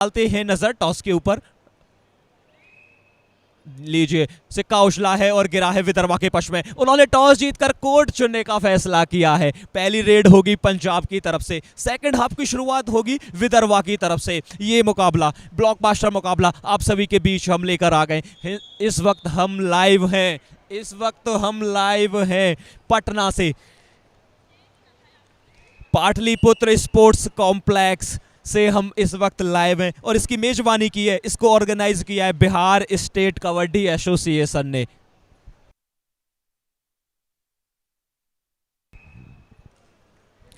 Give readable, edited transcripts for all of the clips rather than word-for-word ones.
डालते हैं नजर टॉस के ऊपर। लीजिए, सिक्का उछला है और गिरा है विदर्भा के पक्ष में। उन्होंने टॉस जीतकर कोर्ट चुनने का फैसला किया है। पहली रेड होगी पंजाब की तरफ से, सेकंड हाफ की शुरुआत होगी विदर्भा की तरफ से। ये मुकाबला, ब्लॉकबस्टर मुकाबला आप सभी के बीच हम लेकर आ गए। इस वक्त हम लाइव हैं, पटना से, पाटलिपुत्र स्पोर्ट्स कॉम्प्लेक्स से हम इस वक्त लाइव हैं और इसकी मेजबानी की है, इसको ऑर्गेनाइज किया है बिहार स्टेट कबड्डी एसोसिएशन ने।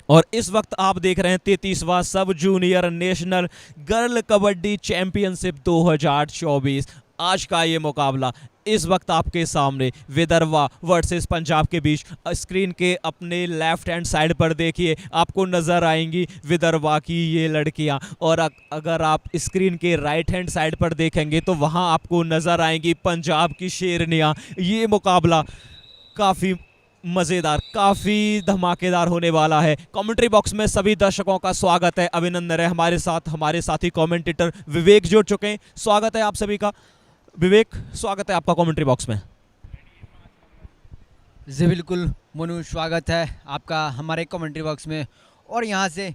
और इस वक्त आप देख रहे हैं 33वां sub junior national girl kabaddi championship 2024। आज का ये मुकाबला इस वक्त आपके सामने विदर्भा वर्सेस पंजाब के बीच। स्क्रीन के अपने लेफ्ट हैंड साइड पर देखिए, आपको नज़र आएंगी विदर्भा की ये लड़कियां, और अगर आप स्क्रीन के राइट हैंड साइड पर देखेंगे तो वहां आपको नज़र आएंगी पंजाब की शेरनियां। ये मुकाबला काफ़ी मज़ेदार, काफ़ी धमाकेदार होने वाला है। कमेंट्री बॉक्स में सभी दर्शकों का स्वागत है, अभिनंदन है। हमारे साथ हमारे साथी कमेंटेटर विवेक जुड़ चुके हैं। स्वागत है आप सभी का। विवेक, स्वागत है आपका कमेंट्री बॉक्स में। जी बिल्कुल मनु, स्वागत है आपका हमारे कमेंट्री बॉक्स में। और यहाँ से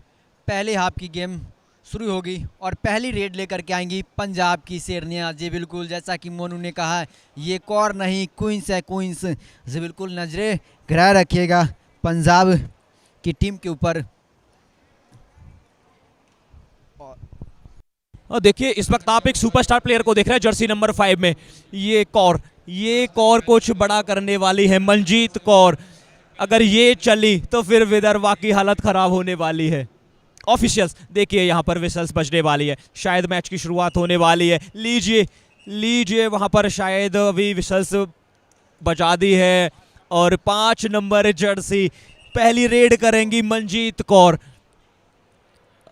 पहले हाफ की गेम शुरू होगी और पहली रेड लेकर के आएंगी पंजाब की शेरनियाँ। जी बिल्कुल, जैसा कि मोनू ने कहा, ये कॉर नहीं क्वींस है, क्वींस। जी बिल्कुल, नजरें गिराए रखिएगा पंजाब की टीम के ऊपर। और देखिए, इस वक्त आप एक सुपरस्टार प्लेयर को देख रहे हैं जर्सी नंबर 5 में। ये कौर कुछ बड़ा करने वाली है, मनजीत कौर। अगर ये चली तो फिर विदर्भा की हालत खराब होने वाली है। ऑफिशियल्स देखिए, यहाँ पर विसल्स बजने वाली है, शायद मैच की शुरुआत होने वाली है। लीजिए वहाँ पर शायद अभी विसल्स बजा दी है और 5 नंबर जर्सी पहली रेड करेंगी मनजीत कौर।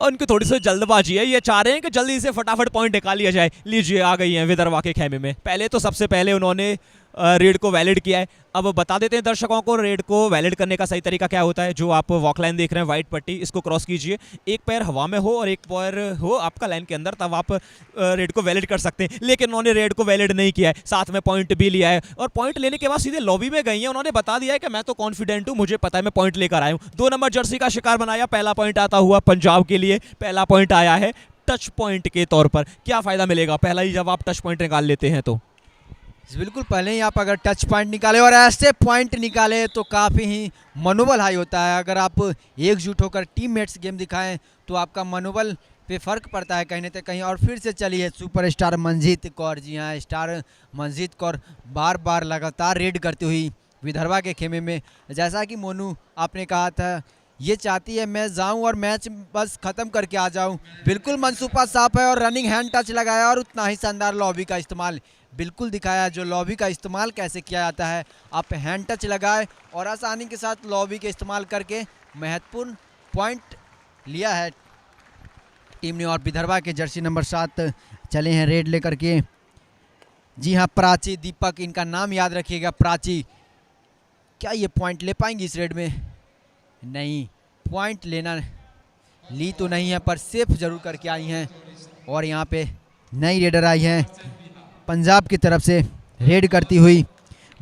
उनकी थोड़ी सी जल्दबाजी है, ये चाह रहे हैं कि जल्दी से फटाफट पॉइंट निकाल लिया जाए। लीजिए, आ गई हैं विदर्भा के खेमे में। पहले तो सबसे पहले उन्होंने रेड को वैलिड किया है। अब बता देते हैं दर्शकों को रेड को वैलिड करने का सही तरीका क्या होता है। जो आप वॉक लाइन देख रहे हैं, वाइट पट्टी, इसको क्रॉस कीजिए, एक पैर हवा में हो और एक पैर हो आपका लाइन के अंदर, तब आप रेड को वैलिड कर सकते हैं। लेकिन उन्होंने रेड को वैलिड नहीं किया है, साथ में पॉइंट भी लिया है और पॉइंट लेने के बाद सीधे लॉबी में गई है। उन्होंने बता दिया है कि मैं तो कॉन्फिडेंट हूँ, मुझे पता है मैं पॉइंट लेकर आया हूँ। 2 नंबर जर्सी का शिकार बनाया। पहला पॉइंट आता हुआ पंजाब के लिए, पहला पॉइंट आया है टच पॉइंट के तौर पर। क्या फ़ायदा मिलेगा पहला ही जब आप टच पॉइंट निकाल लेते हैं तो? बिल्कुल, पहले ही आप अगर टच पॉइंट निकाले और ऐसे पॉइंट निकाले तो काफ़ी ही मनोबल हाई होता है। अगर आप एकजुट होकर टीममेट्स गेम दिखाएं तो आपका मनोबल पे फ़र्क पड़ता है कहीं न कहीं। और फिर से चली है सुपरस्टार मनजीत कौर। जी हाँ, स्टार मनजीत कौर बार बार लगातार रेड करती हुई विदर्भा के खेमे में। जैसा कि मोनू आपने कहा था, ये चाहती है मैं जाऊं और मैच बस ख़त्म करके आ जाऊं। बिल्कुल मनसूबा साफ है और रनिंग हैंड टच लगाया और उतना ही शानदार लॉबी का इस्तेमाल बिल्कुल दिखाया। जो लॉबी का इस्तेमाल कैसे किया जाता है, आप हैंड टच लगाए और आसानी के साथ लॉबी के इस्तेमाल करके महत्वपूर्ण पॉइंट लिया है टीम ने। और विदर्भा के जर्सी नंबर 7 चले हैं रेड लेकर के। जी हाँ, प्राची दीपक, इनका नाम याद रखिएगा, प्राची। क्या ये पॉइंट ले पाएंगी इस रेड में? नहीं, पॉइंट लेना ली तो नहीं है पर सेफ जरूर करके आई हैं। और यहाँ पे नई रेडर आई हैं पंजाब की तरफ से रेड करती हुई,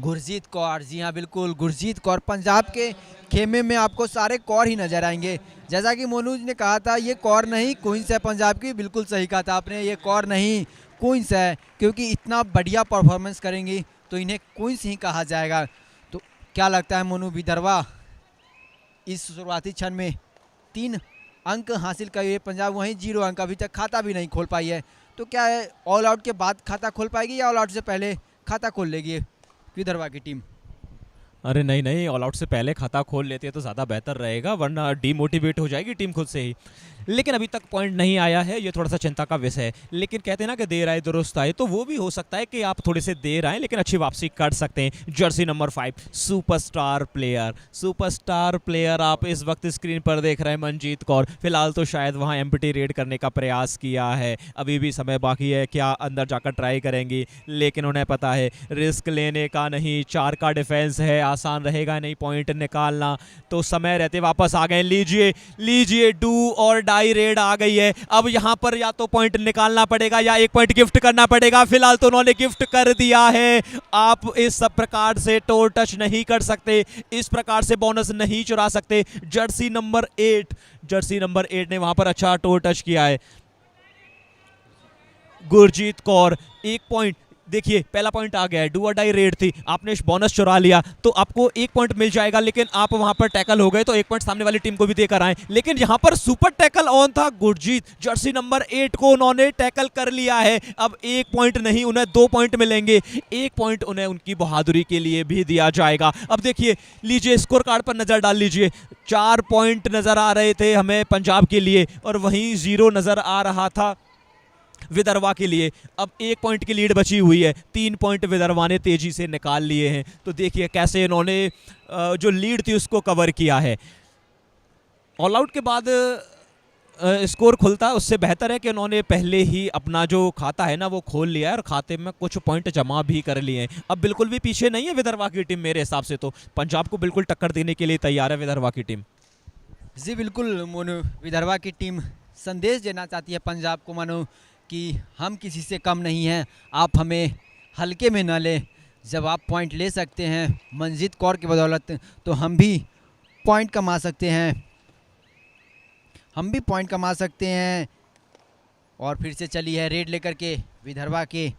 गुरजीत कौर। जी हाँ बिल्कुल, गुरजीत कौर। पंजाब के खेमे में आपको सारे कौर ही नजर आएंगे। जैसा कि मोनूज ने कहा था, ये कौर नहीं क्वींस है पंजाब की। बिल्कुल सही कहा था आपने, ये कौर नहीं क्वींस है, क्योंकि इतना बढ़िया परफॉर्मेंस करेंगी तो इन्हें क्वींस ही कहा जाएगा। तो क्या लगता है मोनू, विदर्भा इस शुरुआती क्षण में 3 अंक हासिल करिए, पंजाब वहीं 0 अंक, अभी तक खाता भी नहीं खोल पाई है। तो क्या है, ऑल आउट के बाद खाता खोल पाएगी या ऑल आउट से पहले खाता खोल लेगी विदर्भा की टीम? अरे नहीं, ऑल आउट से पहले खाता खोल लेते हैं तो ज़्यादा बेहतर रहेगा, वरना डीमोटिवेट हो जाएगी टीम खुद से ही। लेकिन अभी तक पॉइंट नहीं आया है, ये थोड़ा सा चिंता का विषय है। लेकिन कहते हैं ना कि देर आए दुरुस्त आए, तो वो भी हो सकता है कि आप थोड़े से देर आए लेकिन अच्छी वापसी कर सकते हैं। जर्सी नंबर 5 सुपरस्टार प्लेयर आप इस वक्त स्क्रीन पर देख रहे हैं मनजीत कौर। फिलहाल तो शायद वहाँ एम्प्टी रेड करने का प्रयास किया है, अभी भी समय बाकी है, क्या अंदर जाकर ट्राई करेंगी। लेकिन उन्हें पता है रिस्क लेने का नहीं, 4 का डिफेंस है आसान रहेगा नहीं पॉइंट निकालना। तो समय रहते वापस आ गए, लीजिए लीजिए, डू और डाई रेड आ गई है। अब यहाँ पर या तो पॉइंट निकालना पड़ेगा या एक पॉइंट गिफ्ट करना पड़ेगा। फिलहाल तो उन्होंने गिफ्ट कर दिया है। आप इस सब प्रकार से टो टच नहीं कर सकते, इस प्रकार से बोनस नहीं चुरा सकते। जर्सी नंबर 8 ने वहां पर अच्छा टो टच किया है। गुरजीत कौर 1 पॉइंट, देखिए पहला पॉइंट आ गया है, डू और डाई रेड थी, आपने बोनस चुरा लिया तो आपको 1 पॉइंट मिल जाएगा, लेकिन आप वहां पर टैकल हो गए तो 1 पॉइंट सामने वाली टीम को भी देकर आए। लेकिन यहां पर सुपर टैकल ऑन था, गुरजीत जर्सी नंबर 8 को उन्होंने टैकल कर लिया है। अब 1 पॉइंट नहीं, उन्हें 2 पॉइंट मिलेंगे। 1 पॉइंट उन्हें उनकी बहादुरी के लिए भी दिया जाएगा। अब देखिए, लीजिए स्कोर कार्ड पर नजर डाल लीजिए, 4 पॉइंट नजर आ रहे थे हमें पंजाब के लिए और वहीं 0 नजर आ रहा था विदर्भा के लिए। अब 1 पॉइंट की लीड बची हुई है, 3 पॉइंट विदर्भा ने तेजी से निकाल लिए हैं। तो देखिए कैसे इन्होंने जो लीड थी उसको कवर किया है। ऑल आउट के बाद स्कोर खुलता है, उससे बेहतर है कि उन्होंने पहले ही अपना जो खाता है ना वो खोल लिया है और खाते में कुछ पॉइंट जमा भी कर लिए हैं। अब बिल्कुल भी पीछे नहीं है विदर्भा की टीम, मेरे हिसाब से तो पंजाब को बिल्कुल टक्कर देने के लिए तैयार है विदर्भा की टीम। जी बिल्कुल मोनू, विदर्भा की टीम संदेश देना चाहती है पंजाब को मानो कि हम किसी से कम नहीं हैं, आप हमें हल्के में न लें। जब आप पॉइंट ले सकते हैं मनजीत कौर की बदौलत तो हम भी पॉइंट कमा सकते हैं, और फिर से चली है रेड लेकर के विदर्भा के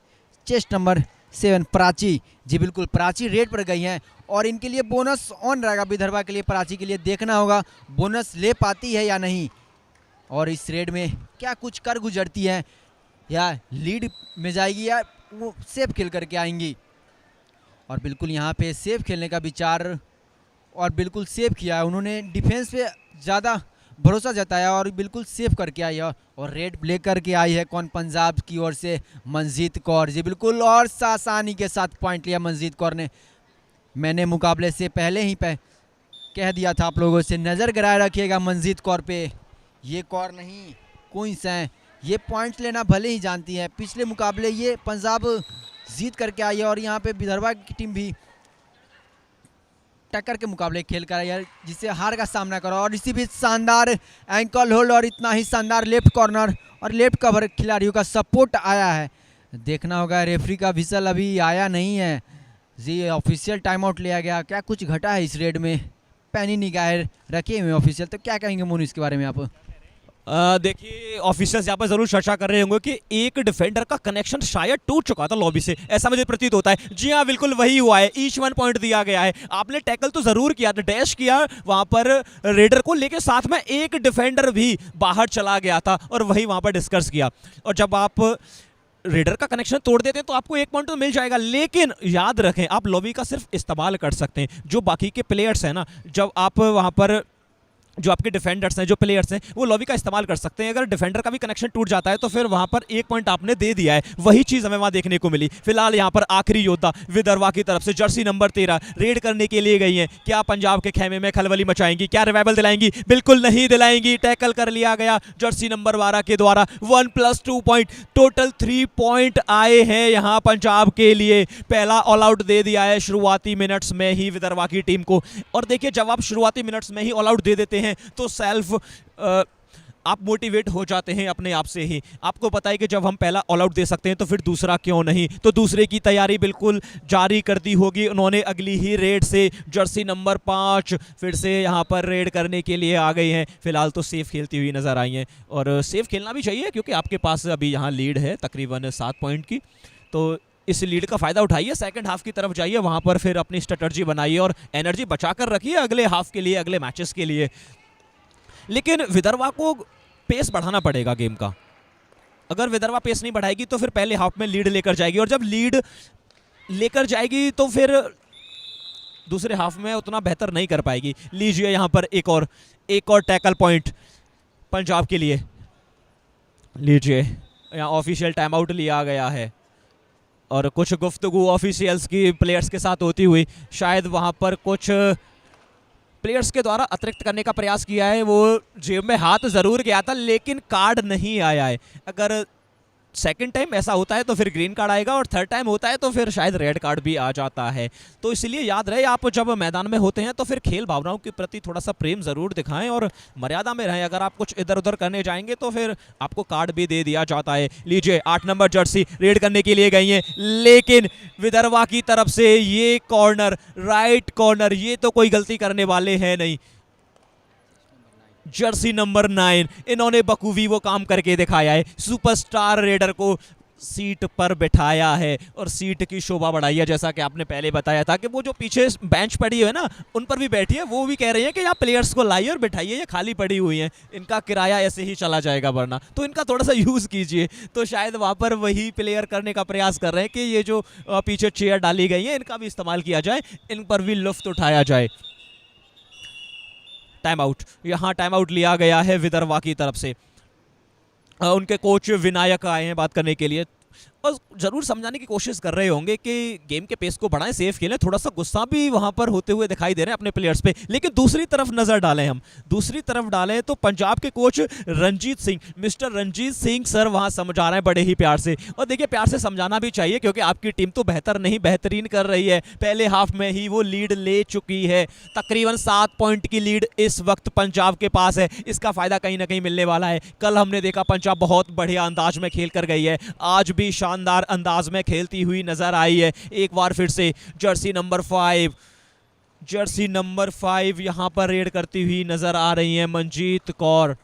चेस्ट नंबर 7 प्राची। जी बिल्कुल, प्राची रेड पर गई हैं और इनके लिए बोनस ऑन रहेगा। विदर्भा के लिए, प्राची के लिए देखना होगा बोनस ले पाती है या नहीं, और इस रेड में क्या कुछ कर गुजरती है, या लीड में जाएगी या वो सेफ खेल करके आएंगी। और बिल्कुल यहाँ पे सेफ खेलने का विचार, और बिल्कुल सेफ किया है उन्होंने, डिफेंस पे ज़्यादा भरोसा जताया और बिल्कुल सेफ करके आई है। और रेड ब्लेक करके आई है कौन, पंजाब की ओर से मनजीत कौर। जी बिल्कुल, और आसानी के साथ पॉइंट लिया मनजीत कौर ने। मैंने मुकाबले से पहले ही कह दिया था आप लोगों से, नज़र गिराए रखिएगा मनजीत कौर पे। ये कौर नहीं क्वींस हैं, ये पॉइंट्स लेना भले ही जानती है। पिछले मुकाबले ये पंजाब जीत करके आई है और यहाँ पे विदर्भा की टीम भी टक्कर के मुकाबले खेल कर आई है, जिससे हार का सामना करो। और इसी बीच शानदार एंकल होल्ड और इतना ही शानदार लेफ्ट कॉर्नर और लेफ्ट कवर खिलाड़ियों का सपोर्ट आया है। देखना होगा, रेफरी का विसल अभी आया नहीं है जी, ऑफिशियल टाइम आउट लिया गया। क्या कुछ घटा है इस रेड में, पैनी निगाहें रखे हुए ऑफिशियल, तो क्या कहेंगे मोनू इसके बारे में आप? देखिए ऑफिसर्स यहाँ पर जरूर चर्चा कर रहे होंगे कि एक डिफेंडर का कनेक्शन शायद टूट चुका था लॉबी से, ऐसा मुझे प्रतीत होता है। जी हाँ, बिल्कुल वही हुआ है, ईच 1 पॉइंट दिया गया है। आपने टैकल तो जरूर किया था, डैश किया वहां पर रेडर को, लेके साथ में एक डिफेंडर भी बाहर चला गया था और वही वहां पर डिस्कस किया। और जब आप रेडर का कनेक्शन तोड़ देते हैं तो आपको 1 पॉइंट तो मिल जाएगा, लेकिन याद रखें आप लॉबी का सिर्फ इस्तेमाल कर सकते हैं। जो बाकी के प्लेयर्स हैं ना, जब आप वहां पर जो आपके डिफेंडर्स हैं, जो प्लेयर्स हैं, वो लॉबी का इस्तेमाल कर सकते हैं। अगर डिफेंडर का भी कनेक्शन टूट जाता है तो फिर वहां पर 1 पॉइंट आपने दे दिया है। वही चीज हमें वहां देखने को मिली। फिलहाल यहां पर आखिरी योद्धा विदर्भा की तरफ से जर्सी नंबर 13 रेड करने के लिए गई हैं। क्या पंजाब के खेमे में खलबली मचाएंगी, क्या रिवाइवल दिलाएंगी? बिल्कुल नहीं दिलाएंगी, टैकल कर लिया गया जर्सी नंबर 12 के द्वारा। 1+2 पॉइंट, टोटल 3 पॉइंट आए हैं यहां पंजाब के लिए। पहला ऑल आउट दे दिया है शुरुआती मिनट्स में ही विदर्भा की टीम को। और देखिए, जब आप शुरुआती मिनट्स में ही ऑल आउट दे देते हैं तो सेल्फ आप मोटिवेट हो जाते हैं अपने आप से ही। आपको पता है कि जब हम पहला ऑल आउट दे सकते हैं तो फिर दूसरा क्यों नहीं, तो दूसरे की तैयारी बिल्कुल जारी कर दी होगी उन्होंने। अगली ही रेड से जर्सी नंबर 5 फिर से यहाँ पर रेड करने के लिए आ गई हैं। फिलहाल तो सेफ खेलती हुई नजर आई हैं, और सेफ खेलना भी चाहिए क्योंकि आपके पास अभी यहाँ लीड है तकरीबन 7 पॉइंट की। तो इस लीड का फायदा उठाइए, सेकंड हाफ की तरफ जाइए, वहां पर फिर अपनी स्ट्रेटजी बनाइए और एनर्जी बचाकर रखिए अगले हाफ के लिए, अगले मैचेस के लिए। लेकिन विदर्भा को पेस बढ़ाना पड़ेगा गेम का। अगर विदर्भा पेस नहीं बढ़ाएगी तो फिर पहले हाफ में लीड लेकर जाएगी, और जब लीड लेकर जाएगी तो फिर दूसरे हाफ में उतना बेहतर नहीं कर पाएगी। लीजिए यहाँ पर एक और टैकल पॉइंट पंजाब के लिए। लीजिए, यहाँ ऑफिशियल टाइम आउट लिया गया है और कुछ गुफ्तगू ऑफिशियल्स की प्लेयर्स के साथ होती हुई, शायद वहाँ पर कुछ प्लेयर्स के द्वारा अतिरिक्त करने का प्रयास किया है। वो जेब में हाथ ज़रूर गया था लेकिन कार्ड नहीं आया है। अगर सेकंड टाइम ऐसा होता है तो फिर ग्रीन कार्ड आएगा, और थर्ड टाइम होता है तो फिर शायद रेड कार्ड भी आ जाता है। तो इसलिए याद रहे, आप जब मैदान में होते हैं तो फिर खेल भावनाओं के प्रति थोड़ा सा प्रेम ज़रूर दिखाएं और मर्यादा में रहें। अगर आप कुछ इधर उधर करने जाएंगे तो फिर आपको कार्ड भी दे दिया जाता है। लीजिए 8 नंबर जर्सी रेड करने के लिए गई है, लेकिन विदर्भा की तरफ से ये कॉर्नर, राइट कॉर्नर, ये तो कोई गलती करने वाले हैं नहीं। जर्सी नंबर 9, इन्होंने बखूबी वो काम करके दिखाया है। सुपरस्टार रेडर को सीट पर बिठाया है और सीट की शोभा बढ़ाई है। जैसा कि आपने पहले बताया था कि वो जो पीछे बेंच पड़ी है ना, उन पर भी बैठी है, वो भी कह रही है कि आप प्लेयर्स को लाइए और बिठाइए, ये खाली पड़ी हुई हैं, इनका किराया ऐसे ही चला जाएगा वरना, तो इनका थोड़ा सा यूज़ कीजिए। तो शायद वहाँ पर वही प्लेयर करने का प्रयास कर रहे हैं कि ये जो पीछे चेयर डाली गई है इनका भी इस्तेमाल किया जाए, इन पर भी लुफ्त उठाया जाए। टाइम आउट, यहाँ टाइम आउट लिया गया है विदर्भा की तरफ से। उनके कोच विनायक आए हैं बात करने के लिए और ज़रूर समझाने की कोशिश कर रहे होंगे कि गेम के पेस को बढ़ाएं, सेफ खेलें। थोड़ा सा गुस्सा भी वहाँ पर होते हुए दिखाई दे रहे हैं अपने प्लेयर्स पे। लेकिन दूसरी तरफ नज़र डालें, हम दूसरी तरफ डालें तो पंजाब के coach Ranjit Singh, mister Ranjit Singh sir वहाँ समझा रहे हैं बड़े ही प्यार से। और देखिए, प्यार से समझाना भी चाहिए क्योंकि आपकी टीम तो बेहतर नहीं, बेहतरीन कर रही है। पहले हाफ में ही वो लीड ले चुकी है, तकरीबन 7 पॉइंट की लीड इस वक्त पंजाब के पास है। इसका फ़ायदा कहीं ना कहीं मिलने वाला है। कल हमने देखा पंजाब बहुत बढ़िया अंदाज में खेल कर गई है, आज भी शानदार अंदाज में खेलती हुई नजर आई है। एक बार फिर से जर्सी नंबर 5, जर्सी नंबर 5 यहां पर रेड करती हुई नजर आ रही है मनजीत कौर।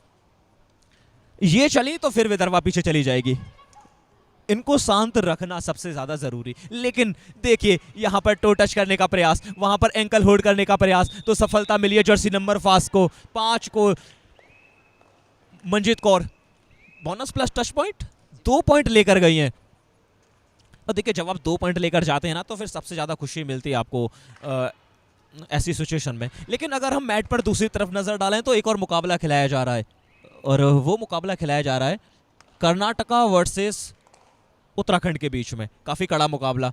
ये चली तो फिर विदर्भा पीछे चली जाएगी, इनको शांत रखना सबसे ज्यादा जरूरी। लेकिन देखिए, यहां पर टो टच करने का प्रयास, वहां पर एंकल होल्ड करने का प्रयास, तो सफलता मिली है जर्सी नंबर 5 को। Manjeet Kaur bonus plus touch point 2 point लेकर गई हैं। और देखिए, जब आप 2 पॉइंट लेकर जाते हैं ना तो फिर सबसे ज़्यादा खुशी मिलती है आपको ऐसी सिचुएशन में। लेकिन अगर हम मैट पर दूसरी तरफ नज़र डालें तो एक और मुकाबला खिलाया जा रहा है, और वो मुकाबला खिलाया जा रहा है कर्नाटका वर्सेस उत्तराखंड के बीच में। काफ़ी कड़ा मुकाबला।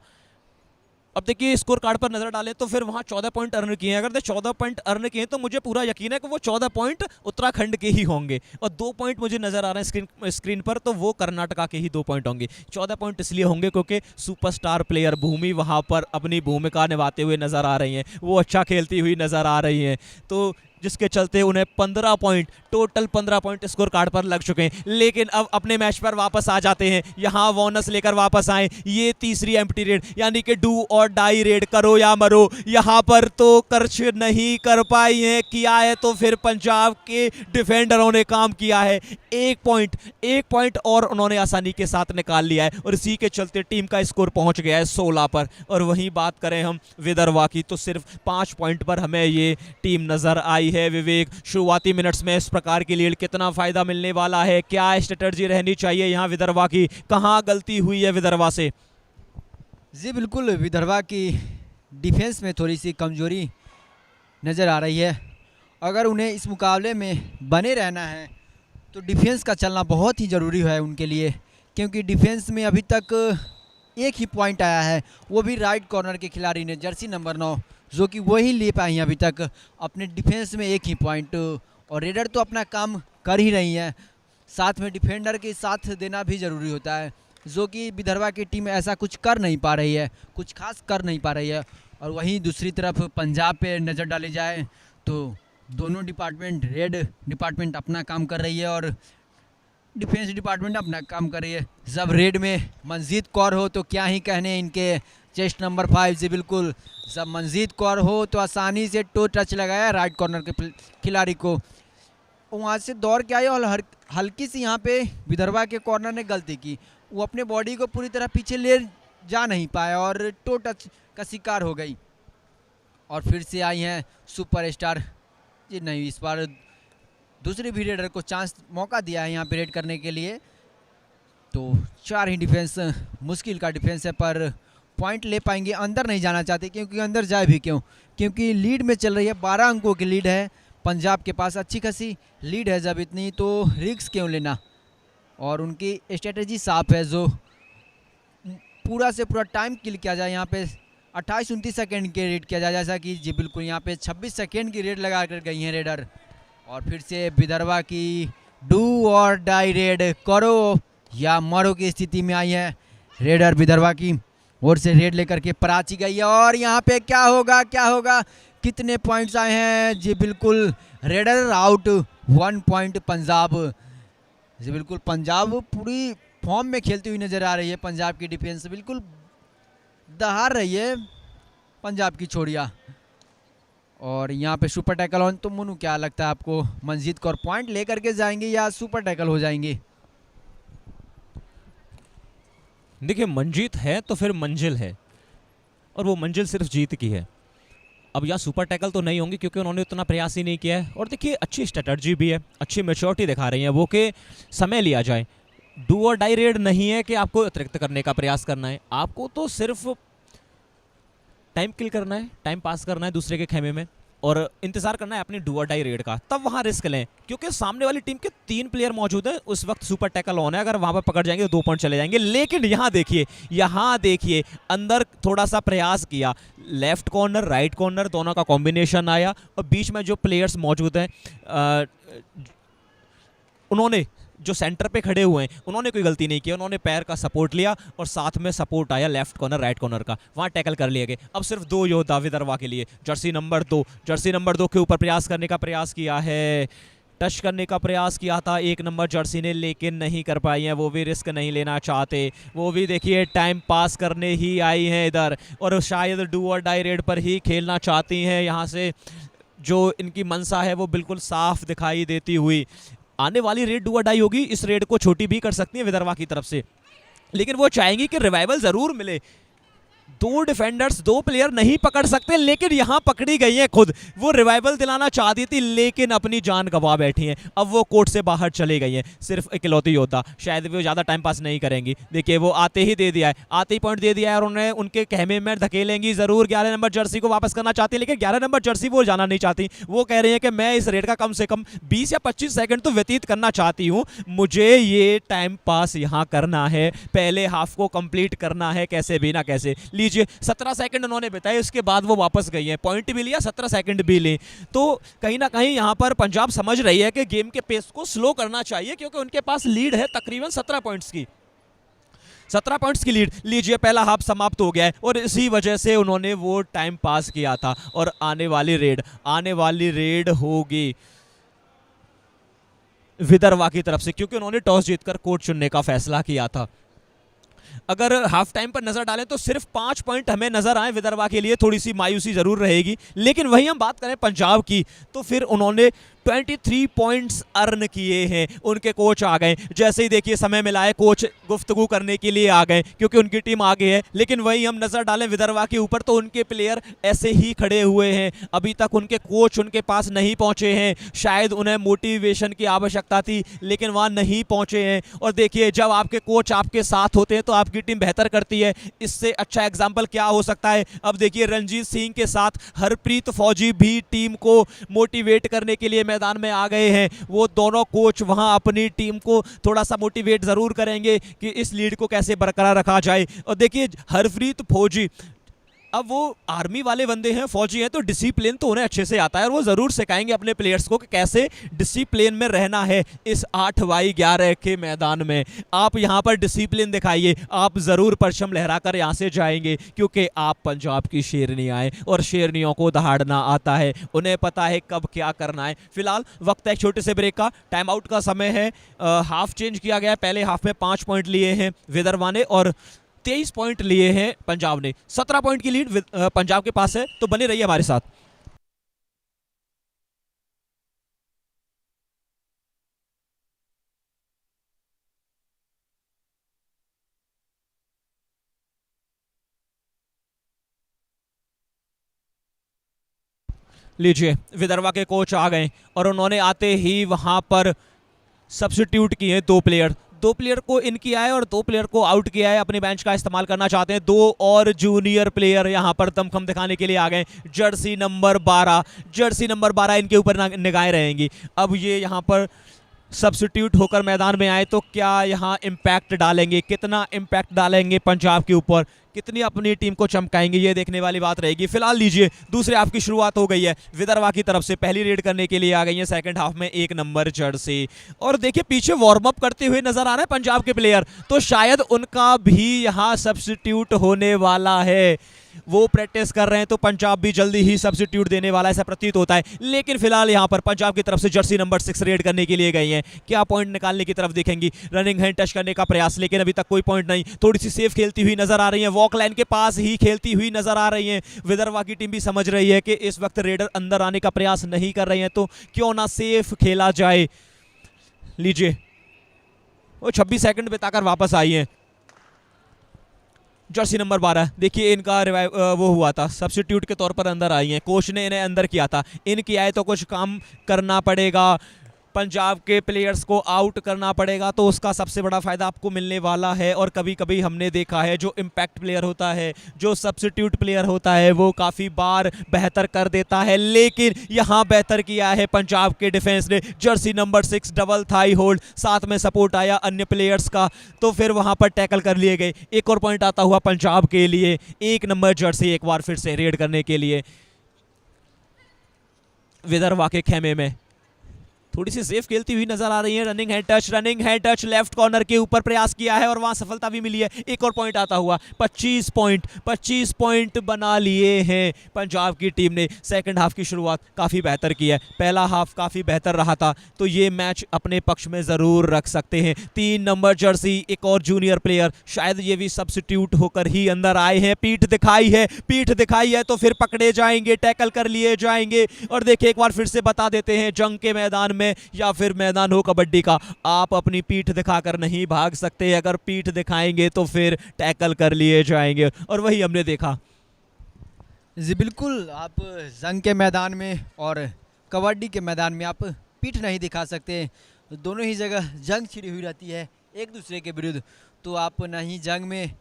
अब देखिए, स्कोर कार्ड पर नजर डालें तो फिर वहाँ 14 पॉइंट अर्न किए हैं। अगर 14 पॉइंट अर्न किए तो मुझे पूरा यकीन है कि वो 14 पॉइंट उत्तराखंड के ही होंगे, और 2 पॉइंट मुझे नजर आ रहे हैं स्क्रीन पर, तो वो कर्नाटका के ही 2 पॉइंट होंगे। 14 पॉइंट इसलिए होंगे क्योंकि सुपरस्टार प्लेयर भूमि वहाँ पर अपनी भूमिका निभाते हुए नजर आ रही हैं, वो अच्छा खेलती हुई नजर आ रही हैं, तो जिसके चलते उन्हें 15 point, total 15 point score card पर लग चुके हैं। लेकिन अब अपने मैच पर वापस आ जाते हैं, यहाँ बोनस लेकर वापस आए। ये तीसरी एम्प्टी रेड, यानी कि डू और डाई रेड, करो या मरो। यहाँ पर तो खर्च नहीं कर पाई है, किया है तो फिर पंजाब के डिफेंडरों ने काम किया है। 1 पॉइंट और उन्होंने आसानी के साथ निकाल लिया है, और इसी के चलते टीम का स्कोर पहुंच गया है 16 पर। और वहीं बात करें हम विदर्भा की तो सिर्फ 5 पॉइंट पर हमें ये टीम नजर आई है। विवेक, शुरुआती मिनट्स में इस प्रकार की लीड कितना फायदा मिलने वाला है, क्या स्ट्रेटजी रहनी चाहिए यहाँ विदर्भा की, कहाँ गलती हुई है विदर्भा से? जी बिल्कुल, विदर्भा की डिफेंस में थोड़ी सी कमजोरी नज़र आ रही है। अगर उन्हें इस मुकाबले में बने रहना है तो डिफेंस का चलना बहुत ही ज़रूरी है उनके लिए, क्योंकि डिफेंस में अभी तक एक ही पॉइंट आया है, वो भी राइट कॉर्नर के खिलाड़ी ने, जर्सी नंबर 9, जो कि वही ले पाई हैं अभी तक अपने डिफेंस में 1 ही पॉइंट। और रेडर तो अपना काम कर ही रही हैं, साथ में डिफेंडर के साथ देना भी ज़रूरी होता है, जो कि विदर्भा की टीम ऐसा कुछ कर नहीं पा रही है, कुछ खास कर नहीं पा रही है। और वहीं दूसरी तरफ पंजाब पे नज़र डाली जाए तो दोनों डिपार्टमेंट, रेड डिपार्टमेंट अपना काम कर रही है और डिफेंस डिपार्टमेंट अपना काम कर रही है। जब रेड में मनजीत कौर हो तो क्या ही कहने इनके चेस्ट नंबर 5। जी बिल्कुल, जब मनजीत कौर हो तो आसानी से टो टच लगाया राइट कॉर्नर के खिलाड़ी को, वहाँ से दौड़ के आई और हल्की सी यहाँ पे विदर्भा के कॉर्नर ने गलती की, वो अपने बॉडी को पूरी तरह पीछे ले जा नहीं पाया और टो टच का शिकार हो गई। और फिर से आई हैं सुपरस्टार जी, नहीं, इस बार दूसरे भी रेडर को चांस, मौका दिया है यहाँ पे रेड करने के लिए। तो 4 ही डिफेंस, मुश्किल का डिफेंस है, पर पॉइंट ले पाएंगे। अंदर नहीं जाना चाहते, क्योंकि अंदर जाए भी क्यों, क्योंकि लीड में चल रही है, 12 अंकों की लीड है पंजाब के पास, अच्छी खासी लीड है। जब इतनी तो रिस्क क्यों लेना, और उनकी स्ट्रेटजी साफ है, जो पूरा से पूरा टाइम किल किया जाए। यहाँ पे 28-29 सेकेंड की रेड किया जाए, जैसा कि जी बिल्कुल यहाँ पे 26 सेकेंड की रेड लगा कर गई हैं रेडर। और फिर से विदर्भा की डू और डाई रेड, करो या मरो की स्थिति में आई है रेडर विदर्भा की ओर से। रेड लेकर के प्राची गई है और यहाँ पे क्या होगा क्या होगा, कितने पॉइंट्स आए हैं जी? बिल्कुल रेडर आउट, 1 पॉइंट पंजाब जी। बिल्कुल पंजाब पूरी फॉर्म में खेलती हुई नजर आ रही है। पंजाब की डिफेंस बिल्कुल दहाड़ रही है पंजाब की छोड़िया। और यहाँ पे सुपर टैकल ऑन, तो मुनु क्या लगता है आपको, मंजीत कौर पॉइंट लेकर के जाएंगे या सुपर टैकल हो जाएंगे? देखिए मंजीत है तो फिर मंजिल है, और वो मंजिल सिर्फ जीत की है। अब यहाँ सुपर टैकल तो नहीं होंगे क्योंकि उन्होंने उतना प्रयास ही नहीं किया है। और देखिए अच्छी स्ट्रेटजी भी है, अच्छी मैच्योरिटी दिखा रही है वो कि समय लिया जाए। डू और डाई रेड नहीं है कि आपको अतिरिक्त करने का प्रयास करना है, आपको तो सिर्फ टाइम किल करना है, टाइम पास करना है दूसरे के खेमे में और इंतजार करना है अपनी डू और डाई रेड का। तब वहां रिस्क लें क्योंकि सामने वाली टीम के 3 प्लेयर मौजूद हैं। उस वक्त सुपर टैकल ऑन है, अगर वहां पर पकड़ जाएंगे तो 2 पॉइंट चले जाएंगे। लेकिन यहाँ देखिए अंदर थोड़ा सा प्रयास किया, लेफ्ट कॉर्नर राइट कॉर्नर दोनों का कॉम्बिनेशन आया और बीच में जो प्लेयर्स मौजूद हैं उन्होंने जो सेंटर पे खड़े हुए हैं उन्होंने कोई गलती नहीं की, उन्होंने पैर का सपोर्ट लिया और साथ में सपोर्ट आया लेफ्ट कॉर्नर राइट कॉर्नर का, वहां टैकल कर लिए गए। अब सिर्फ 2 योद्धा विदर्भा के लिए। जर्सी नंबर 2 के ऊपर प्रयास करने का प्रयास किया है, टच करने का प्रयास किया था 1 नंबर जर्सी ने, लेकिन नहीं कर पाई हैं। वो भी रिस्क नहीं लेना चाहते, वो भी देखिए टाइम पास करने ही आई हैं इधर और शायद डू और डाई रेड पर ही खेलना चाहती हैं। यहाँ से जो इनकी मनसा है वो बिल्कुल साफ दिखाई देती हुई। आने वाली रेड डू और डाई होगी, इस रेड को छोटी भी कर सकती है विदर्भा की तरफ से, लेकिन वो चाहेंगी कि रिवाइवल जरूर मिले। 2 डिफेंडर्स 2 प्लेयर नहीं पकड़ सकते, लेकिन यहां पकड़ी गई हैं खुद। वो रिवाइवल दिलाना चाहती थी लेकिन अपनी जान गंवा बैठी हैं। अब वो कोर्ट से बाहर चले गई हैं, सिर्फ इकलौती योद्धा। शायद वो ज्यादा टाइम पास नहीं करेंगी। देखिए वो आते ही दे दिया है, आते ही पॉइंट दे दिया है और उन्हें उनके कहमे में धकेलेंगी जरूर। 11 नंबर जर्सी को वापस करना चाहती है, लेकिन 11 नंबर जर्सी वो जाना नहीं चाहती। वो कह रही है कि मैं इस रेड का कम से कम 20 या 25 सेकंड तो व्यतीत करना चाहती हूँ, मुझे ये टाइम पास यहाँ करना है, पहले हाफ को कंप्लीट करना है कैसे भी ना कैसे। लीजिए 17 सेकंड उन्होंने बताए, उसके बाद वो वापस गई हैं, पॉइंट भी लिया, 17 सेकंड भी लिए। तो कहीं ना कहीं यहाँ पर पंजाब समझ रही है कि गेम के पेस को स्लो करना चाहिए क्योंकि उनके पास लीड है तकरीबन 17 पॉइंट्स की। 17 पॉइंट्स की लीड। लीजिए पहला हाफ समाप्त हो गया है और इसी वजह से उन्होंने वो टाइम पास किया था। और आने वाली रेड होगी विदर्भा की तरफ से क्योंकि उन्होंने टॉस जीतकर कोर्ट चुनने का फैसला किया था। अगर हाफ टाइम पर नजर डालें तो सिर्फ 5 पॉइंट हमें नजर आए विदर्भा के लिए, थोड़ी सी मायूसी जरूर रहेगी। लेकिन वही हम बात करें पंजाब की तो फिर उन्होंने 23 पॉइंट्स अर्न किए हैं। उनके कोच आ गए, जैसे ही देखिए समय मिला है कोच गुफ्तगू करने के लिए आ गए क्योंकि उनकी टीम आगे है। लेकिन वही हम नजर डालें विदर्भा के ऊपर तो उनके प्लेयर ऐसे ही खड़े हुए हैं, अभी तक उनके कोच उनके पास नहीं पहुंचे हैं। शायद उन्हें मोटिवेशन की आवश्यकता थी लेकिन वहां नहीं पहुंचे हैं। और देखिए जब आपके कोच आपके साथ होते हैं तो आपकी टीम बेहतर करती है। इससे अच्छा एग्जाम्पल क्या हो सकता है? अब देखिए रणजीत सिंह के साथ हरप्रीत फौजी भी टीम को मोटिवेट करने के लिए मैदान में आ गए हैं। वो दोनों कोच वहां अपनी टीम को थोड़ा सा मोटिवेट जरूर करेंगे कि इस लीड को कैसे बरकरार रखा जाए। और देखिए हरप्रीत फौजी, अब वो आर्मी वाले बंदे हैं, फौजी हैं, तो डिसिप्लिन तो उन्हें अच्छे से आता है और वो जरूर सिखाएंगे अपने प्लेयर्स को कि कैसे डिसिप्लिन में रहना है इस 8x11 के मैदान में। आप यहां पर डिसिप्लिन दिखाइए, आप जरूर परचम लहराकर यहां से जाएंगे क्योंकि आप पंजाब की शेरनियां हैं और शेरनियों को दहाड़ना आता है, उन्हें पता है कब क्या करना है। फिलहाल वक्त है एक छोटे से ब्रेक का, टाइम आउट का समय है। हाफ चेंज किया गया है, पहले हाफ में 5 पॉइंट लिए हैं विदर्भा ने और 23 पॉइंट लिए हैं पंजाब ने। 17 पॉइंट की लीड पंजाब के पास है, तो बने रहिए हमारे साथ। लीजिए विदर्भा के कोच आ गए और उन्होंने आते ही वहां पर सब्स्टिट्यूट किए 2 प्लेयर को इन किया है और 2 प्लेयर को आउट किया है। अपने बेंच का इस्तेमाल करना चाहते हैं। 2 और जूनियर प्लेयर यहां पर दमखम दिखाने के लिए आ गए। जर्सी नंबर 12 इनके ऊपर निगाहें रहेंगी। अब ये यहां पर सब्स्टिट्यूट होकर मैदान में आए तो क्या यहां इम्पैक्ट डालेंगे, कितना इम्पैक्ट डालेंगे पंजाब के ऊपर, कितनी अपनी टीम को चमकाएंगे, ये देखने वाली बात रहेगी। फिलहाल लीजिए दूसरे हाफ की शुरुआत हो गई है। विदर्भा की तरफ से पहली रेड करने के लिए आ गई है सेकंड हाफ में 1 नंबर जर्सी। और देखिए पीछे वार्म अप करते हुए नजर आ रहे हैं पंजाब के प्लेयर, तो शायद उनका भी यहाँ सब्स्टिट्यूट होने वाला है। वो प्रैक्टिस कर रहे हैं तो पंजाब भी जल्दी ही सब्स्टिट्यूट देने वाला ऐसा प्रतीत होता है। लेकिन फिलहाल यहाँ पर पंजाब की तरफ से जर्सी नंबर 6 रेड करने के लिए गई हैं। क्या पॉइंट निकालने की तरफ देखेंगी, रनिंग हैंड टच करने का प्रयास, लेकिन अभी तक कोई पॉइंट नहीं। थोड़ी सी सेफ खेलती हुई नजर आ रही है, वॉक लाइन के पास ही खेलती हुई नजर आ रही है। विदर्भा की टीम भी समझ रही है कि इस वक्त रेडर अंदर आने का प्रयास नहीं कर रहे हैं, तो क्यों ना सेफ खेला जाए। लीजिए वो 26 सेकंड बिताकर वापस आई है जर्सी नंबर 12। देखिए इनका रिवाइव वो हुआ था, सब्स्टिट्यूट के तौर पर अंदर आई हैं। कोच ने इन्हें अंदर किया था, इनकी आए तो कुछ काम करना पड़ेगा, पंजाब के प्लेयर्स को आउट करना पड़ेगा, तो उसका सबसे बड़ा फ़ायदा आपको मिलने वाला है। और कभी कभी हमने देखा है जो इम्पैक्ट प्लेयर होता है, जो सब्स्टिट्यूट प्लेयर होता है, वो काफ़ी बार बेहतर कर देता है। लेकिन यहाँ बेहतर किया है पंजाब के डिफेंस ने। Jersey number 6 double thigh hold, साथ में सपोर्ट आया अन्य प्लेयर्स का, तो फिर वहाँ पर टैकल कर लिए गए। एक और पॉइंट आता हुआ पंजाब के लिए। 1 नंबर जर्सी एक बार फिर से रेड करने के लिए विदर्भा के खेमे में। थोड़ी सी सेफ खेलती हुई नजर आ रही है। Running hand touch left corner के ऊपर प्रयास किया है और वहां सफलता भी मिली है। एक और पॉइंट आता हुआ। 25 पॉइंट बना लिए हैं पंजाब की टीम ने। सेकंड हाफ की शुरुआत काफ़ी बेहतर की है, पहला हाफ काफ़ी बेहतर रहा था, तो ये मैच अपने पक्ष में ज़रूर रख सकते हैं। 3 नंबर जर्सी एक और जूनियर प्लेयर, शायद ये भी सब्स्टिट्यूट होकर ही अंदर आए हैं। पीठ दिखाई है तो फिर पकड़े जाएंगे, टैकल कर लिए जाएंगे। और देखिए एक बार फिर से बता देते हैं, जंग के मैदान में या फिर मैदान हो कबड्डी का, आप अपनी पीठ दिखाकर नहीं भाग सकते। अगर पीठ दिखाएंगे तो फिर टैकल कर लिए जाएंगे, और वही हमने देखा। जी बिल्कुल, आप जंग के मैदान में और कबड्डी के मैदान में आप पीठ नहीं दिखा सकते। दोनों ही जगह जंग छिड़ी हुई रहती है एक दूसरे के विरुद्ध, तो आप ना ही जंग में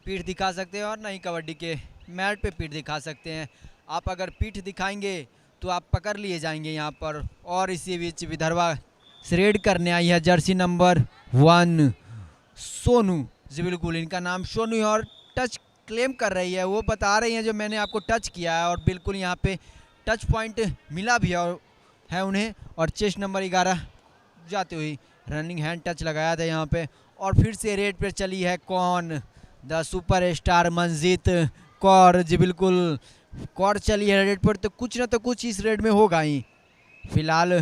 पीठ दिखा सकते हैं और ना ही कबड्डी के मैट पे पीठ दिखा सकते हैं। आप अगर पीठ दिखाएंगे तो आप पकड़ लिए जाएंगे यहाँ पर। और इसी बीच विदर्भा रेड करने आई है जर्सी नंबर 1 सोनू। जी बिल्कुल, इनका नाम सोनू है और टच क्लेम कर रही है। वो बता रही हैं जो मैंने आपको टच किया है, और बिल्कुल यहाँ पे टच पॉइंट मिला भी है उन्हें। और चेस्ट नंबर 11 जाते हुए रनिंग हैंड टच लगाया था यहाँ पे। और फिर से रेड पे चली है कौन, the super star Manjeet Kaur. जी बिल्कुल, कौर चली है रेड पर, तो कुछ ना तो कुछ इस रेड में होगा ही। फिलहाल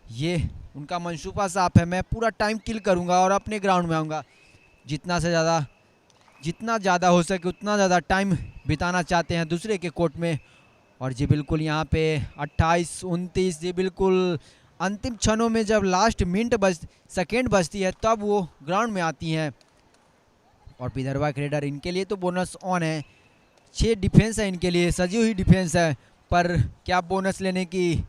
ये उनका मंसूबा साफ है, मैं पूरा टाइम किल करूंगा और अपने ग्राउंड में आऊँगा। जितना ज़्यादा हो सके उतना ज़्यादा टाइम बिताना चाहते हैं दूसरे के कोर्ट में। और जी बिल्कुल यहाँ पे 28-29, जी बिल्कुल अंतिम क्षणों में जब लास्ट सेकेंड बचती है तब वो ग्राउंड में आती हैं। और विदर्भा के रेडर, इनके लिए तो बोनस ऑन है। 6 डिफेंस है इनके लिए, सजी हुई डिफेंस है, पर क्या बोनस लेने की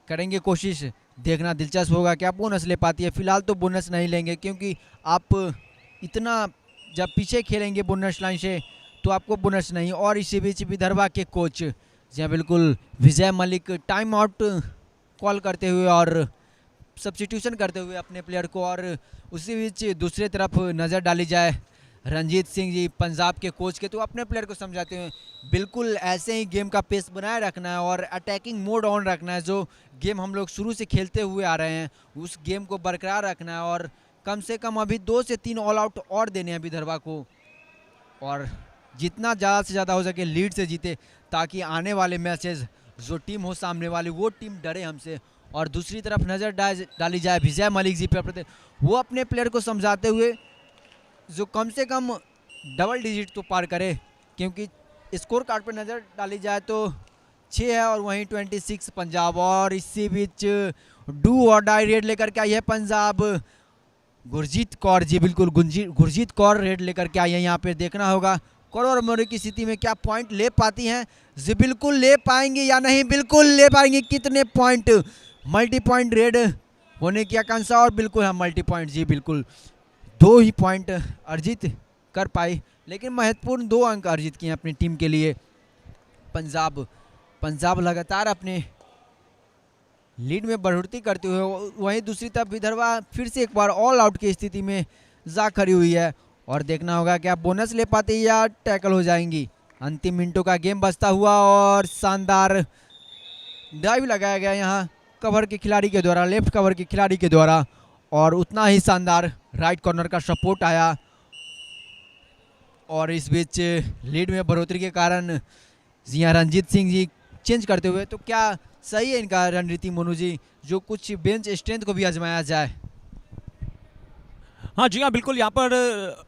करेंगे कोशिश, देखना दिलचस्प होगा क्या बोनस ले पाती है। फिलहाल तो बोनस नहीं लेंगे, क्योंकि आप इतना जब पीछे खेलेंगे बोनस लाइन से तो आपको बोनस नहीं। और इसी बीच विदर्भा के कोच जी बिल्कुल विजय मलिक टाइम आउट कॉल करते हुए और सब्स्टिट्यूशन करते हुए अपने प्लेयर को। और उसी बीच दूसरी तरफ नज़र डाली जाए रंजीत सिंह जी पंजाब के कोच के, तो अपने प्लेयर को समझाते हैं बिल्कुल ऐसे ही गेम का पेस बनाए रखना है और अटैकिंग मोड ऑन रखना है। जो गेम हम लोग शुरू से खेलते हुए आ रहे हैं उस गेम को बरकरार रखना है, और कम से कम अभी 2 से 3 ऑल आउट और देने हैं विदर्भा को, और जितना ज़्यादा से ज़्यादा हो सके लीड से जीते, ताकि आने वाले मैचेस जो टीम हो सामने वाली वो टीम डरे हमसे। और दूसरी तरफ नज़र डाली जाए विजय मलिक जी पे, वो अपने प्लेयर को समझाते हुए जो कम से कम डबल डिजिट तो पार करे, क्योंकि स्कोर कार्ड पर नज़र डाली जाए तो 6 है और वहीं 26 पंजाब। और इसी बीच डू और डाई रेड लेकर के आई है पंजाब। गुरजीत कौर, जी बिल्कुल गुरजीत कौर रेड लेकर के आई है। यहाँ पे देखना होगा करोड़ मोरे की स्थिति में क्या पॉइंट ले पाती हैं। जी बिल्कुल ले पाएंगे या नहीं, बिल्कुल ले पाएंगे। कितने पॉइंट, मल्टी पॉइंट रेड होने की आकांक्षा, और बिल्कुल हम मल्टी पॉइंट, जी बिल्कुल 2 ही पॉइंट अर्जित कर पाई, लेकिन महत्वपूर्ण 2 अंक अर्जित किए अपनी टीम के लिए। पंजाब लगातार अपने लीड में बढ़ोतरी करते हुए, वहीं दूसरी तरफ विदर्भा फिर से एक बार ऑल आउट की स्थिति में जा खड़ी हुई है और देखना होगा कि आप बोनस ले पाते या टैकल हो जाएंगी। अंतिम मिनटों का गेम बचता हुआ और शानदार ड्राइव लगाया गया यहाँ कवर के खिलाड़ी के द्वारा, लेफ्ट कवर के खिलाड़ी के द्वारा, और उतना ही शानदार राइट कॉर्नर का सपोर्ट आया। और इस बीच लीड में बढ़ोतरी के कारण जी हाँ रणजीत सिंह जी चेंज करते हुए, तो क्या सही है इनका रणनीति मोनू जी, जो कुछ बेंच स्ट्रेंथ को भी आजमाया जाए? हाँ जी हाँ, बिल्कुल यहाँ पर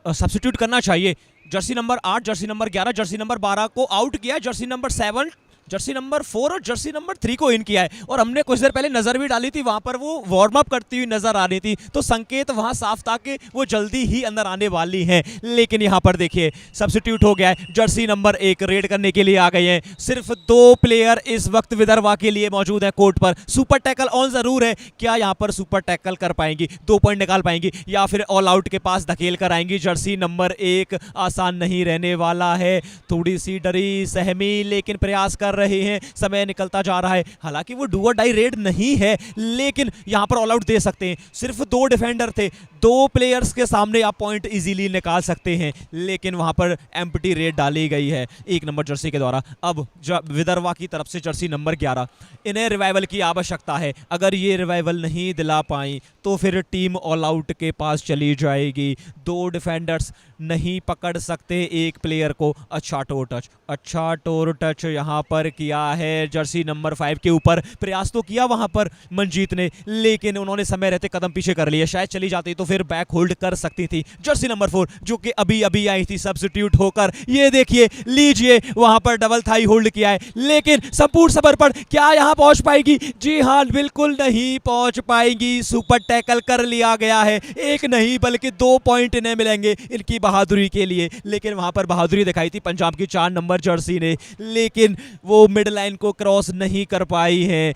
सब्स्टिट्यूट करना चाहिए। Jersey number 8, Jersey number 11, Jersey number 12 को आउट किया है, जर्सी नंबर 7, जर्सी नंबर 4 और जर्सी नंबर 3 को इन किया है। और हमने कुछ देर पहले नजर भी डाली थी, वहां पर वो वार्म अप करती हुई नजर आ रही थी, तो संकेत वहां साफ था कि वो जल्दी ही अंदर आने वाली हैं। लेकिन यहां पर देखिए सब्स्टिट्यूट हो गया है, जर्सी नंबर 1 रेड करने के लिए आ गए हैं। सिर्फ 2 प्लेयर इस वक्त विदर्भा के लिए मौजूद है कोर्ट पर। सुपर टैकल ऑन जरूर है, क्या यहां पर सुपर टैकल कर पाएंगी, 2 पॉइंट निकाल पाएंगी, या फिर ऑल आउट के पास धकेल कर आएंगी? जर्सी नंबर 1 आसान नहीं रहने वाला है, थोड़ी सी डरी सहमी लेकिन प्रयास कर रहे हैं। समय निकलता जा रहा है, हालांकि वो डू और डाई रेड नहीं है, लेकिन यहां पर ऑल आउट दे सकते हैं। सिर्फ 2 डिफेंडर थे, 2 प्लेयर्स के सामने आप पॉइंट इजीली निकाल सकते हैं, लेकिन वहां पर एम्प्टी रेड डाली गई है 1 नंबर जर्सी के द्वारा। अब विदर्भा की तरफ से जर्सी नंबर 11, इन्हें रिवाइवल की आवश्यकता है। अगर ये रिवाइवल नहीं दिला पाई तो फिर टीम ऑल आउट के पास चली जाएगी। 2 डिफेंडर्स नहीं पकड़ सकते एक प्लेयर को। अच्छा टोर टच यहां पर किया है जर्सी नंबर 5 के ऊपर। प्रयास तो किया वहां पर मंजीत ने, लेकिन उन्होंने समय रहते कदम पीछे कर लिए। शायद चली जाती तो फिर बैक होल्ड कर सकती थी। जर्सी नंबर 4 जो कि अभी अभी आई थी सब्स्टिट्यूट होकर, ये देखिए लीजिए वहां पर डबल थाई होल्ड किया है, लेकिन संपूर्ण समर्पण क्या यहां पहुंच पाएगी? जी हां, बिल्कुल नहीं पहुंच पाएंगी। सुपर टैकल कर लिया गया है, 1 नहीं बल्कि 2 पॉइंट इन्हें मिलेंगे इनकी बहादुरी के लिए। लेकिन वहां पर बहादुरी दिखाई थी पंजाब की 4 नंबर जर्सी ने, लेकिन वो मिड लाइन को क्रॉस नहीं कर पाई है।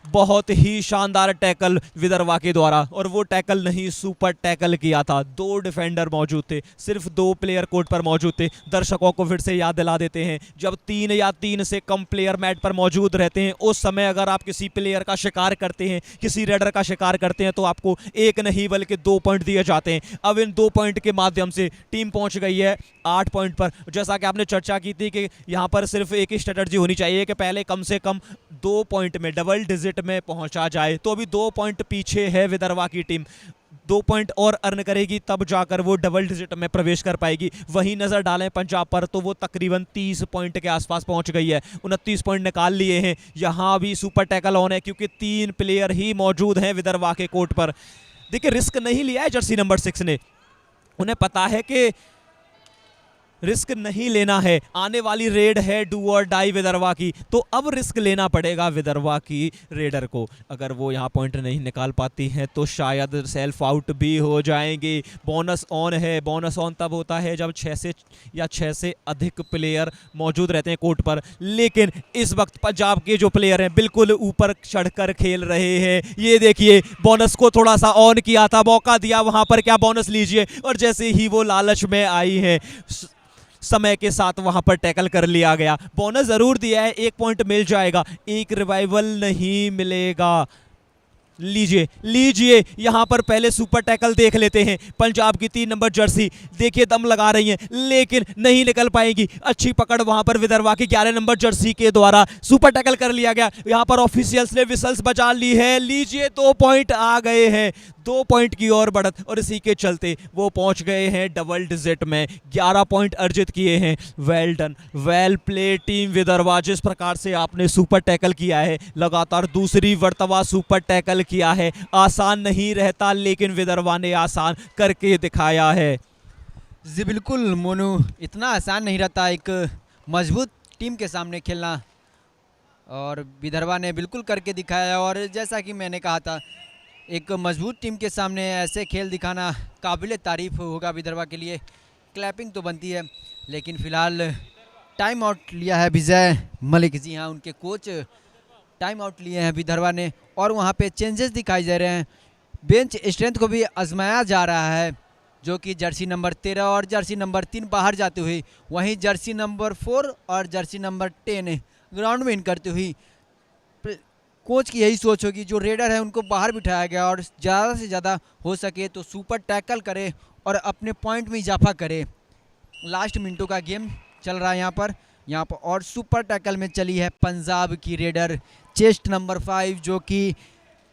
बहुत ही शानदार टैकल विदर्भा के द्वारा, और वो टैकल नहीं सुपर टैकल किया था। 2 डिफेंडर मौजूद थे, सिर्फ 2 प्लेयर कोर्ट पर मौजूद थे। दर्शकों को फिर से याद दिला देते हैं, जब 3 या 3 से कम प्लेयर मैट पर मौजूद रहते हैं, उस समय अगर आप किसी प्लेयर का शिकार करते हैं, किसी रेडर का शिकार करते हैं, तो आपको 1 नहीं बल्कि 2 पॉइंट दिए जाते हैं। अब इन 2 पॉइंट के माध्यम से टीम पहुंच गई है 8 पॉइंट पर। जैसा कि आपने चर्चा की थी कि यहां पर सिर्फ एक ही स्ट्रेटजी होनी चाहिए कि पहले कम से कम 2 पॉइंट में, डबल डिजिट में पहुंचा जाए। तो अभी 2 पॉइंट पीछे है विदर्भा की टीम, 2 पॉइंट और अर्न करेगी तब जाकर वो डबल डिजिट में प्रवेश कर पाएगी। वहीं नजर डालें पंजाब पर तो वो तकरीबन 30 पॉइंट के आसपास पहुंच गई है, 29 पॉइंट निकाल लिए हैं। यहां भी सुपर टैकल ऑन है क्योंकि 3 प्लेयर ही मौजूद हैं विदर्भा के कोर्ट पर। देखिए रिस्क नहीं लिया है जर्सी नंबर 6 ने, उन्हें पता है कि रिस्क नहीं लेना है, आने वाली रेड है डू और डाई विदर्भा की, तो अब रिस्क लेना पड़ेगा विदर्भा की रेडर को। अगर वो यहाँ पॉइंट नहीं निकाल पाती हैं तो शायद सेल्फ आउट भी हो जाएंगे। बोनस ऑन है, बोनस ऑन तब होता है जब 6 से अधिक प्लेयर मौजूद रहते हैं कोर्ट पर, लेकिन इस वक्त पंजाब के जो प्लेयर हैं बिल्कुल ऊपर चढ़कर खेल रहे हैं। ये देखिए बोनस को थोड़ा सा ऑन किया था, मौका दिया वहां पर, क्या बोनस लीजिए, और जैसे ही वो लालच में आई है समय के साथ वहां पर टैकल कर लिया गया। बोनस जरूर दिया है, 1 पॉइंट मिल जाएगा, 1 रिवाइवल नहीं मिलेगा। लीजिए यहां पर पहले सुपर टैकल देख लेते हैं। पंजाब की 3 नंबर जर्सी देखिए दम लगा रही है, लेकिन नहीं निकल पाएगी। अच्छी पकड़ वहां पर विदर्भा की 11 नंबर जर्सी के द्वारा, सुपर टैकल कर लिया गया। यहां पर ऑफिशियल्स ने विसल्स बजा ली है। लीजिए 2 पॉइंट आ गए हैं, 2 पॉइंट की और बढ़त, और इसी के चलते वो पहुंच गए हैं डबल डिजिट में, 11 पॉइंट अर्जित किए हैं। Well done, well play team Vidarbha. जिस प्रकार से आपने सुपर टैकल किया है, लगातार दूसरी मर्तबा सुपर टैकल किया है, आसान नहीं रहता, लेकिन विदर्भा ने आसान करके दिखाया है। जी बिल्कुल मोनू, इतना आसान नहीं रहता एक मजबूत टीम के सामने खेलना, और विदर्भा ने बिल्कुल करके दिखाया। और जैसा कि मैंने कहा था, एक मजबूत टीम के सामने ऐसे खेल दिखाना काबिल तारीफ होगा विदर्भा के लिए। क्लैपिंग तो बनती है, लेकिन फिलहाल टाइम आउट लिया है विजय मलिक जी, हाँ उनके कोच टाइम आउट लिए हैं विदर्भा ने, और वहाँ पे चेंजेस दिखाई दे रहे हैं। बेंच स्ट्रेंथ को भी आजमाया जा रहा है, जो कि जर्सी नंबर 13 और जर्सी नंबर 3 बाहर जाते हुए, वहीं जर्सी नंबर 4 और जर्सी नंबर 10 ग्राउंड में इन करते हुए कोच की यही सोच होगी, जो रेडर है उनको बाहर बिठाया गया और ज़्यादा से ज़्यादा हो सके तो सुपर टैकल करे और अपने पॉइंट में इजाफा करे। लास्ट मिनटों का गेम चल रहा है यहाँ पर और सुपर टैकल में चली है पंजाब की रेडर चेस्ट नंबर 5, जो कि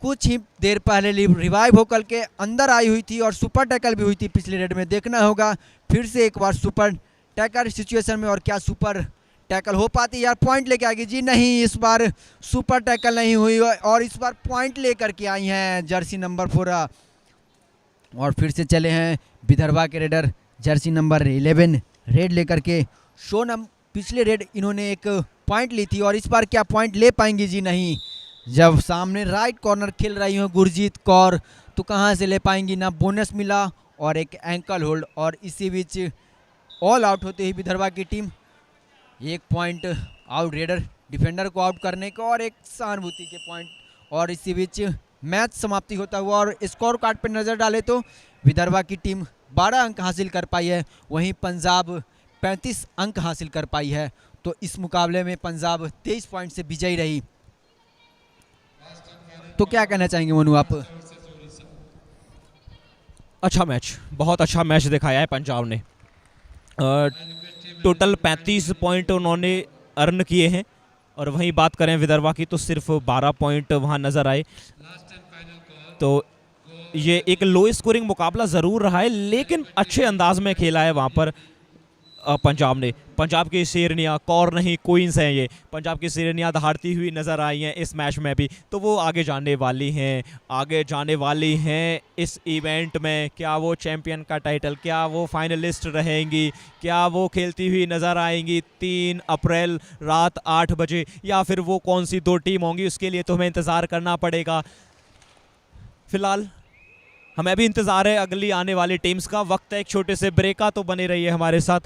कुछ ही देर पहले रिवाइव होकर के अंदर आई हुई थी और सुपर टैकल भी हुई थी पिछले रेड में। देखना होगा फिर से एक बार सुपर टैकल सिचुएशन में और क्या सुपर टैकल हो पाती यार। पॉइंट लेके आएगी जी, नहीं इस बार सुपर टैकल नहीं हुई और इस बार पॉइंट लेकर के आई हैं जर्सी नंबर 4। और फिर से चले हैं विदर्भा के रेडर जर्सी नंबर 11 रेड लेकर के। पिछले रेड इन्होंने एक पॉइंट ली थी और इस बार क्या पॉइंट ले पाएंगी जी, नहीं। जब सामने राइट कॉर्नर खेल रही हो गुरजीत कौर तो कहाँ से ले पाएंगी, ना बोनस मिला और एक एंकल होल्ड। और इसी बीच ऑल आउट होते ही विदर्भा की team 1 point out raider defender को आउट करने का और एक सहानुभूति के पॉइंट। और इसी बीच मैच समाप्ति होता हुआ और स्कोर कार्ड पर नज़र डाले तो विदर्भा की टीम 12 अंक हासिल कर पाई है, वहीं पंजाब 35 अंक हासिल कर पाई है। तो इस मुकाबले में पंजाब 23 पॉइंट से विजयी रही। तो क्या कहना चाहेंगे मनु आप? अच्छा मैच, बहुत अच्छा मैच दिखाया है पंजाब ने। टोटल 35 पॉइंट उन्होंने अर्न किए हैं और वहीं बात करें विदर्भा की तो सिर्फ 12 पॉइंट वहां नज़र आए। तो ये एक लो स्कोरिंग मुकाबला ज़रूर रहा है, लेकिन अच्छे अंदाज में खेला है वहाँ पर पंजाब ने। पंजाब की शेरनियाँ कौर नहीं क्वींस हैं, ये पंजाब की शेरनियाँ दहाड़ती हुई नज़र आई हैं इस मैच में भी। तो वो आगे जाने वाली हैं इस इवेंट में। क्या वो चैंपियन का टाइटल, क्या वो फाइनलिस्ट रहेंगी, क्या वो खेलती हुई नज़र आएंगी 3 अप्रैल रात 8 बजे, या फिर वो कौन सी 2 टीम होंगी, उसके लिए तो हमें इंतज़ार करना पड़ेगा। फिलहाल हमें भी इंतज़ार है अगली आने वाली टीम्स का। वक्त है एक छोटे से ब्रेक का, तो बने रहिए हमारे साथ।